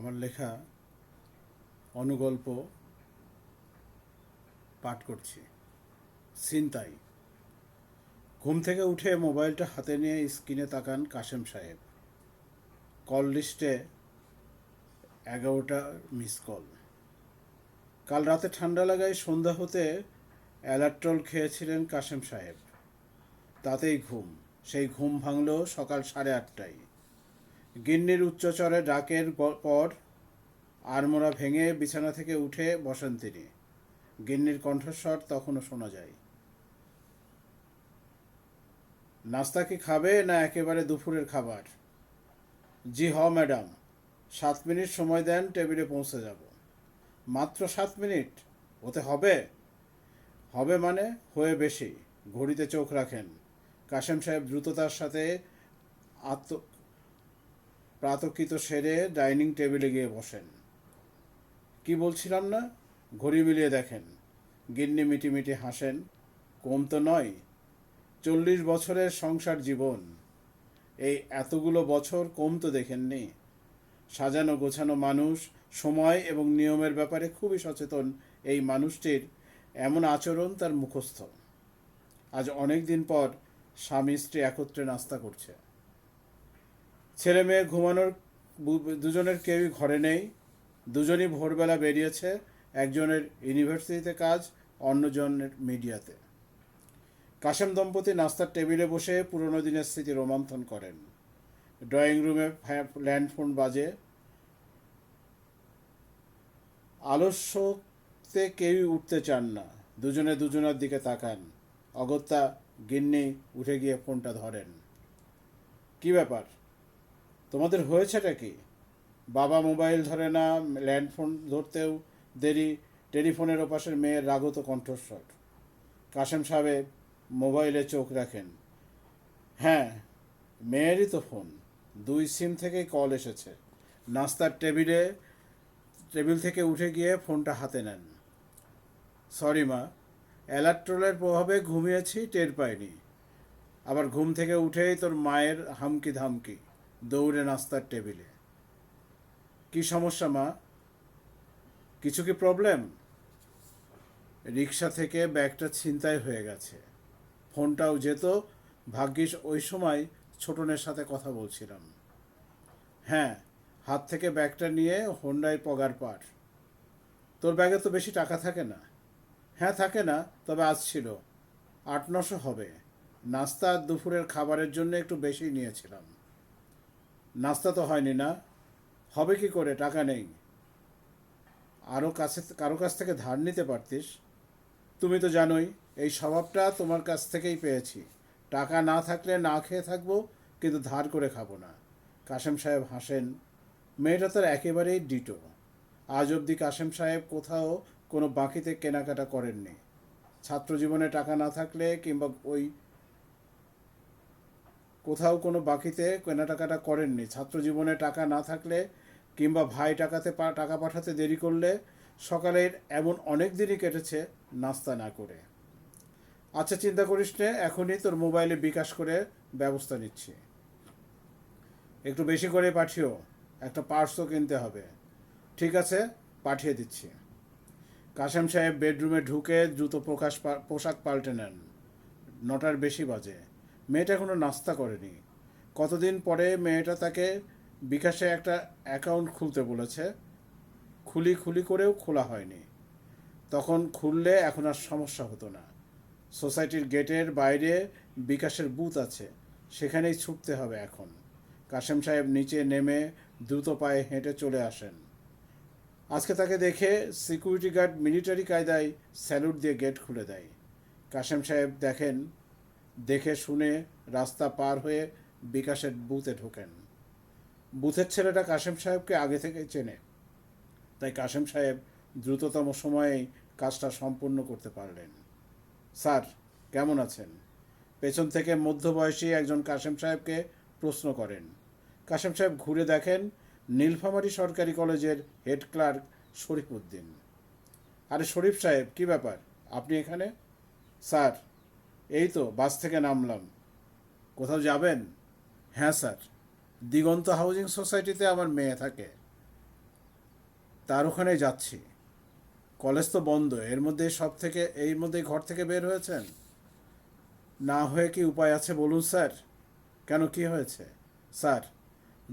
আমার লেখা অনুগল্প পাঠ করছি। ছিনতাই। ঘুম থেকে উঠে মোবাইলটা হাতে নিয়ে স্ক্রিনে তাকান কাশেম সাহেব। কল লিস্টে 11টা মিস কল। কাল রাতে ঠান্ডা লাগায় সন্ধ্যা হতে অ্যালার্ট্রল খেয়েছিলেন কাশেম সাহেব। তাতেই ঘুম। সেই ঘুম ভাঙল সকাল 8:30টায়। গিন্নির উচ্চস্বরে ডাকের পর আড়মোড়া ভেঙে বিছানা থেকে উঠে বসেন তিনি। গিন্নির কণ্ঠস্বর তখনও শোনা যায়। নাস্তা কি খাবে না একেবারে দুপুরের খাবার? জি ম্যাডাম। 7 মিনিট সময় দেন, টেবিলে পৌঁছে যাব। মাত্র 7 মিনিট? ওতে হবে? হবে মানে হয়ে বেশি। ঘড়িতে চোখ রাখেন। কাশেম সাহেব দ্রুততার সাথে আত্ম প্রাতকৃত সেরে ডাইনিং টেবিলে গিয়ে বসেন। কি বলছিলাম না? ঘড়ি মিলিয়ে দেখেন। গিন্নি মিটিমিটি হাসেন। কম তো নয়। 40 বছরের সংসার জীবন। এই এতগুলো বছর কম তো দেখেননি। সাজানো গোছানো মানুষ, সময় এবং নিয়মের ব্যাপারে খুবই সচেতন এই মানুষটির এমন আচরণ তার মুখস্থ। আজ অনেক দিন পর স্বামী স্ত্রী একত্রে নাস্তা করছে। ছেলে মেয়ে ঘুমানোর দুজনের কেউই ঘরে নেই। দুজনই ভোরবেলা বেরিয়েছে। একজনের ইউনিভার্সিটিতে কাজ, অন্যজনের মিডিয়াতে। কাশেম দম্পতি নাস্তার টেবিলে বসে পুরনো দিনের স্মৃতি রোমন্থন করেন। ড্রয়িং রুমে ল্যান্ডফোন বাজে। আলস্যতে কেউই উঠতে চান না। দুজনে দুজনের দিকে তাকান। অগত্যা গিন্নি উঠে গিয়ে ফোনটা ধরেন। কি ব্যাপার? তোমাদের হয়েছেটা কি? বাবা মোবাইল ধরে না, ল্যান্ডফোন ধরতেও দেরি। টেলিফোনের ওপাশের মেয়ের রাগত কণ্ঠস্বর। কাশেম সাহেব মোবাইলে চোখ রাখেন। হ্যাঁ, মেয়েরই তো ফোন। 2 সিম থেকেই কল এসেছে। নাস্তার টেবিল থেকে উঠে গিয়ে ফোনটা হাতে নেন। সরি মা, অ্যালার্ট্রলের প্রভাবে ঘুমিয়েছি, টের পাইনি। আবার ঘুম থেকে উঠেই তোর মায়ের হামকি ধামকি। দৌড়ে নাস্তার টেবিলে। কি সমস্যা মা? কিছু কি প্রবলেম? রিক্সা থেকে ব্যাগটা ছিনতাই হয়ে গেছে। ফোনটাও যেত। ভাগ্যিস ওই সময় ছোটনের সাথে কথা বলছিলাম। হ্যাঁ, হাত থেকে ব্যাগটা নিয়ে হোন্ডায় পগার পার। তোর ব্যাগে তো বেশি টাকা থাকে না। হ্যাঁ থাকে না, তবে আজ ছিল। 800-900 হবে। নাস্তা আর দুপুরের খাবারের জন্য একটু বেশি নিয়েছিলাম। নাস্তা তো হয়নি না? হবে কি করে, টাকা নেই। কারো কাছ থেকে ধার নিতে পারতিস। তুমি তো জানোই এই স্বভাবটা তোমার কাছ থেকেই পেয়েছি। টাকা না থাকলে না খেয়ে থাকবো, কিন্তু ধার করে খাবো না। কাশেম সাহেব হাসেন। মেয়েটা তার একেবারেই ডিটো। আজ অবধি কাশেম সাহেব কোথাও কোনো বাকিতে কেনাকাটা করেননি। ছাত্রজীবনে টাকা না থাকলে কিংবা ওই কোথাও কোনো বাকিতে কেনাকাটা করেননি। ছাত্রজীবনে টাকা না থাকলে কিংবা ভাই টাকা পাঠাতে দেরি করলে সকালের এমন অনেক দিনই কেটেছে নাস্তা না করে। আচ্ছা চিন্তা করিস নে, এখনই তোর মোবাইলে বিকাশ করে ব্যবস্থা নিচ্ছি। একটু বেশি করে পাঠিও। একটা পার্সও কিনতে হবে। ঠিক আছে, পাঠিয়ে দিচ্ছি। কাশেম সাহেব বেডরুমে ঢুকে দ্রুত পোশাক পাল্টে নেন। 9টার বেশি বাজে। মেয়েটা এখনো নাস্তা করেনি। কতদিন পরে মেয়েটা তাকে বিকাশে একটা অ্যাকাউন্ট খুলতে বলেছে। খুলি খুলি করেও খোলা হয়নি। তখন খুললে এখন আর সমস্যা হতো না। সোসাইটির গেটের বাইরে বিকাশের বুথ আছে, সেখানেই ছুটতে হবে এখন। কাশেম সাহেব নিচে নেমে দ্রুত পায়ে হেঁটে চলে আসেন। আজকে তাকে দেখে সিকিউরিটি গার্ড মিলিটারি কায়দায় স্যালুট দিয়ে গেট খুলে দেয়। কাশেম সাহেব দেখে শুনে রাস্তা পার হয়ে বিকাশের বুথে ঢোকেন। বুথের ছেলেটা কাশেম সাহেবকে আগে থেকে চেনে, তাই কাশেম সাহেব দ্রুততম সময়েই কাজটা সম্পূর্ণ করতে পারলেন। স্যার, কেমন আছেন? পেছন থেকে মধ্যবয়সী একজন কাশেম সাহেবকে প্রশ্ন করেন। কাশেম সাহেব ঘুরে দেখেন নীলফামারী সরকারি কলেজের হেড ক্লার্ক শরীফ উদ্দিন। আরে শরীফ সাহেব, কি ব্যাপার, আপনি এখানে? স্যার, এই তো বাস থেকে নামলাম। কোথাও যাবেন? হ্যাঁ স্যার, দিগন্ত হাউজিং সোসাইটিতে আমার মেয়ে থাকে। তার ওখানে যাচ্ছি। কলেজ তো বন্ধ, এর মধ্যে ঘর থেকে বের হয়েছেন? না হয়ে কি উপায় আছে বলুন স্যার? কেন, কি হয়েছে? স্যার,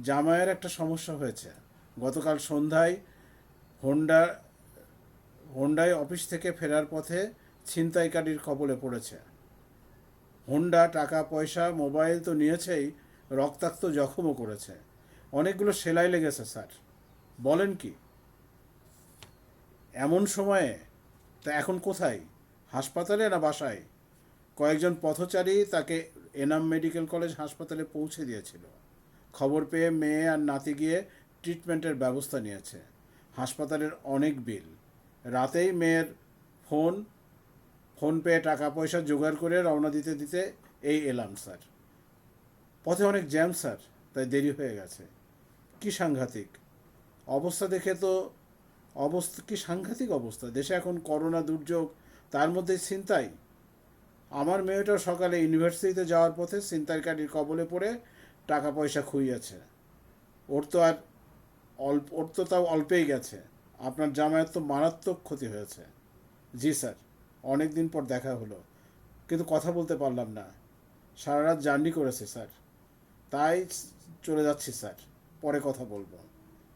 জামাইয়ের একটা সমস্যা হয়েছে। গতকাল সন্ধ্যায় হোন্ডা হোন্ডায় অফিস থেকে ফেরার পথে ছিনতাইকারীর কবলে পড়েছে। হোন্ডা টাকা পয়সা মোবাইল তো নিয়েছেই, রক্তাক্ত জখমও করেছে। অনেকগুলো সেলাই লেগেছে স্যার। বলেন কি? এমন সময়ে? তা এখন কোথায়? হাসপাতালে না বাসায়? কয়েকজন পথচারী তাকে এনাম মেডিকেল কলেজ হাসপাতালে পৌঁছে দিয়েছিল। খবর পেয়ে মেয়ে আর নাতি গিয়ে ট্রিটমেন্টের ব্যবস্থা নিয়েছে। হাসপাতালের অনেক বিল। রাতেই মেয়ের ফোন ফোন পেয়ে টাকা পয়সা জোগাড় করে রওনা দিতে দিতে এই এলাম স্যার। পথে অনেক জ্যাম স্যার, তাই দেরি হয়ে গেছে। কি সাংঘাতিক অবস্থা দেখে তো কি সাংঘাতিক অবস্থা! দেশে এখন করোনা দুর্যোগ, তার মধ্যে ছিনতাই। আমার মেয়েটাও সকালে ইউনিভার্সিটিতে যাওয়ার পথে ছিনতাইকারীর কবলে পড়ে টাকা পয়সা খুইয়েছে। ওর তো আর ওর তো তাও অল্পেই গেছে। আপনার জামাইয়ের তো মারাত্মক ক্ষতি হয়েছে। জি স্যার, অনেক দিন পর দেখা হলো, কিন্তু কথা বলতে পারলাম না। সারা রাত জার্নি করেছে স্যার, তাই চলে যাচ্ছি স্যার। পরে কথা বলবো।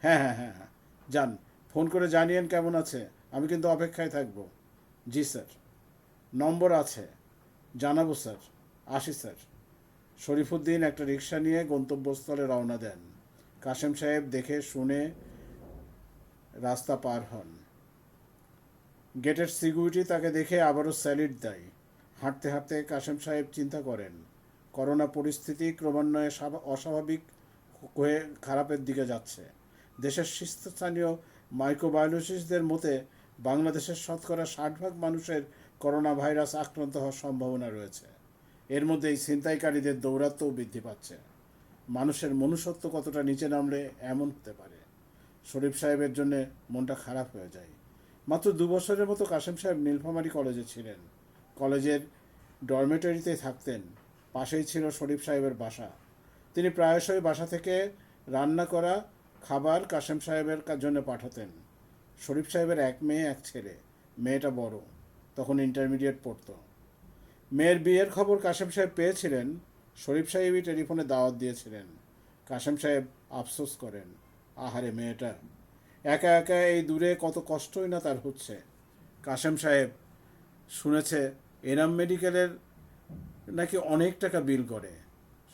হ্যাঁ হ্যাঁ হ্যাঁ হ্যাঁ, যান। ফোন করে জানিয়েন কেমন আছে। আমি কিন্তু অপেক্ষায় থাকবো। জি স্যার, নম্বর আছে, জানাবো স্যার। আসি স্যার। শরীফুদ্দিন একটা রিক্সা নিয়ে গন্তব্যস্থলে রওনা দেন। কাশেম সাহেব দেখে শুনে রাস্তা পার হন। গেটের সিকিউরিটি তাকে দেখে আবারও স্যালিড দেয়। হাঁটতে হাঁটতে কাশেম সাহেব চিন্তা করেন, করোনা পরিস্থিতি ক্রমান্বয়ে অস্বাভাবিক হয়ে খারাপের দিকে যাচ্ছে। দেশের শীর্ষস্থানীয় মাইক্রোবায়োলজিস্টদের মতে বাংলাদেশের শতকরা 60% মানুষের করোনা ভাইরাস আক্রান্ত হওয়ার সম্ভাবনা রয়েছে। এর মধ্যে এই ছিনতাইকারীদের দৌরাত্ম্যও বৃদ্ধি পাচ্ছে। মানুষের মনুষ্যত্ব কতটা নিচে নামলে এমন হতে পারে। শরীফ সাহেবের জন্য মনটা খারাপ হয়ে যায়। মাত্র 2 বছরের মতো কাশেম সাহেব নীলফামারী কলেজে ছিলেন। কলেজের ডরমেটরিতে থাকতেন। পাশেই ছিল শরীফ সাহেবের বাসা। তিনি প্রায়শই বাসা থেকে রান্না করা খাবার কাশেম সাহেবের জন্য পাঠাতেন। শরীফ সাহেবের এক মেয়ে এক ছেলে। মেয়েটা বড়, তখন ইন্টারমিডিয়েট পড়তো। মেয়ের বিয়ের খবর কাশেম সাহেব পেয়েছিলেন। শরীফ সাহেবই টেলিফোনে দাওয়াত দিয়েছিলেন। কাশেম সাহেব আফসোস করেন, আহারে মেয়েটা একা একা এই দূরে কত কষ্টই না তার হচ্ছে। কাশেম সাহেব শুনেছে এনাম মেডিকেলের নাকি অনেক টাকা বিল করে।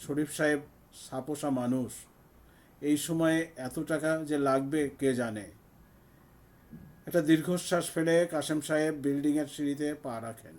শরীফ সাহেব সাপোসা মানুষ, এই সময়ে এত টাকা যে লাগবে কে জানে। একটা দীর্ঘশ্বাস ফেলে কাশেম সাহেব বিল্ডিংয়ের সিঁড়িতে পা রাখেন।